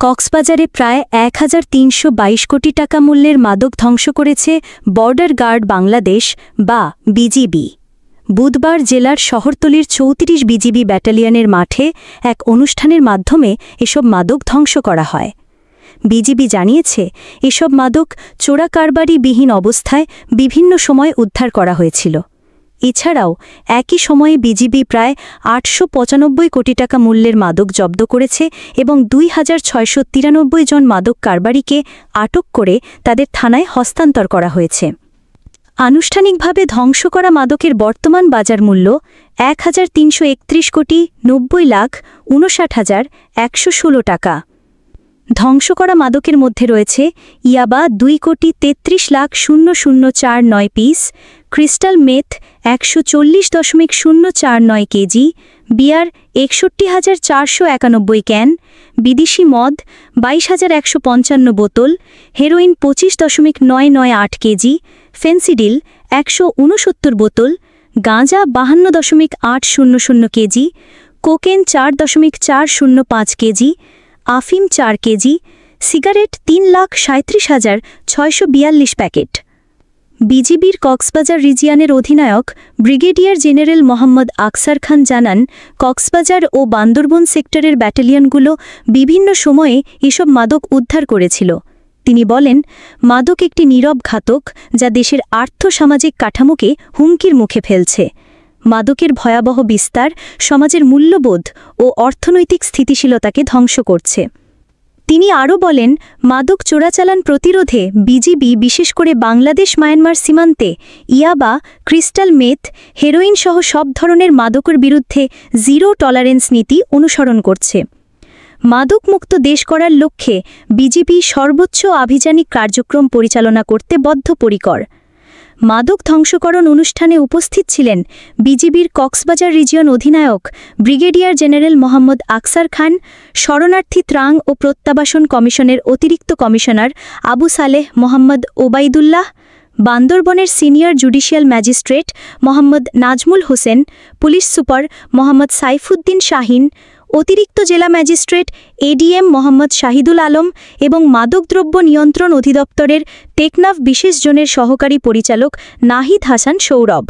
কক্সবাজারে প্রায় ১,৩২২ কোটি টাকা মূল্যের মাদক ধ্বংস করেছে বর্ডার গার্ড বাংলাদেশ বা বিজিবি। বুধবার জেলার শহরতলির ৩৪ বিজিবি ব্যাটালিয়নের মাঠে এক অনুষ্ঠানের মাধ্যমে এসব মাদক ধ্বংস করা হয়। বিজিবি জানিয়েছে, এসব মাদক চোরাকারবারিবিহীন অবস্থায় বিভিন্ন সময় উদ্ধার করা হয়েছিল। এছাড়াও একই সময়ে বিজিবি প্রায় ৮৯৫ কোটি টাকা মূল্যের মাদক জব্দ করেছে এবং ২,৬৯৩ জন মাদক কারবারিকে আটক করে তাদের থানায় হস্তান্তর করা হয়েছে। আনুষ্ঠানিকভাবে ধ্বংস করা মাদকের বর্তমান বাজার মূল্য ১,৩৩১,৯০,৫৯,১১৬ টাকা। ধ্বংস করা মাদকের মধ্যে রয়েছে ইয়াবা ২,৩৩,০০,০৪৯ পিস, ক্রিস্টাল মেথ ১৪০.০৪৯ কেজি, বিয়ার ৬১,৪৯১ ক্যান, বিদেশি মদ ২২,১৫৫ বোতল, হেরোইন ২৫.৯৯৮ কেজি, ফেন্সিডিল ১৬৯ বোতল, গাঁজা ৫২.৮০০ কেজি, কোকেন ৪.৪০৫ কেজি, আফিম ৪ কেজি, সিগারেট ৩,৩৭,৬৪২ প্যাকেট। বিজিবির কক্সবাজার রিজিয়নের অধিনায়ক ব্রিগেডিয়ার জেনারেল মোহাম্মদ আকসার খান জানান, কক্সবাজার ও বান্দরবন সেক্টরের ব্যাটালিয়নগুলো বিভিন্ন সময়ে এসব মাদক উদ্ধার করেছিল। তিনি বলেন, মাদক একটি নীরব ঘাতক যা দেশের আর্থসামাজিক কাঠামোকে হুমকির মুখে ফেলছে। মাদকের ভয়াবহ বিস্তার সমাজের মূল্যবোধ ও অর্থনৈতিক স্থিতিশীলতাকে ধ্বংস করছে। তিনি আরও বলেন, মাদক চোরাচালান প্রতিরোধে বিজিবি বিশেষ করে বাংলাদেশ-মায়ানমার সীমান্তে ইয়াবা, ক্রিস্টাল মেথ, হেরোইন সহ সব ধরনের মাদকের বিরুদ্ধে জিরো টলারেন্স নীতি অনুসরণ করছে। মাদকমুক্ত দেশ করার লক্ষ্যে বিজিবি সর্বোচ্চ আভিযানিক কার্যক্রম পরিচালনা করতে বদ্ধপরিকর। মাদক ধ্বংসকরণ অনুষ্ঠানে উপস্থিত ছিলেন বিজিবির কক্সবাজার রিজিয়ন অধিনায়ক ব্রিগেডিয়ার জেনারেল মোহাম্মদ আকসার খান, শরণার্থী ত্রাণ ও প্রত্যাবাসন কমিশনের অতিরিক্ত কমিশনার আবু সালেহ মোহাম্মদ ওবাইদুল্লাহ, বান্দরবনের senior judicial magistrate Mohammad Nazmul Hossain, police super Mohammad Saifuddin Shahin, অতিরিক্ত জেলা ম্যাজিস্ট্রেট এডিএম মোহাম্মদ শাহিদুল আলম এবং মাদকদ্রব্য নিয়ন্ত্রণ অধিদপ্তরের টেকনাফ বিশেষ জোনের সহকারী পরিচালক নাহিদ হাসান সৌরভ।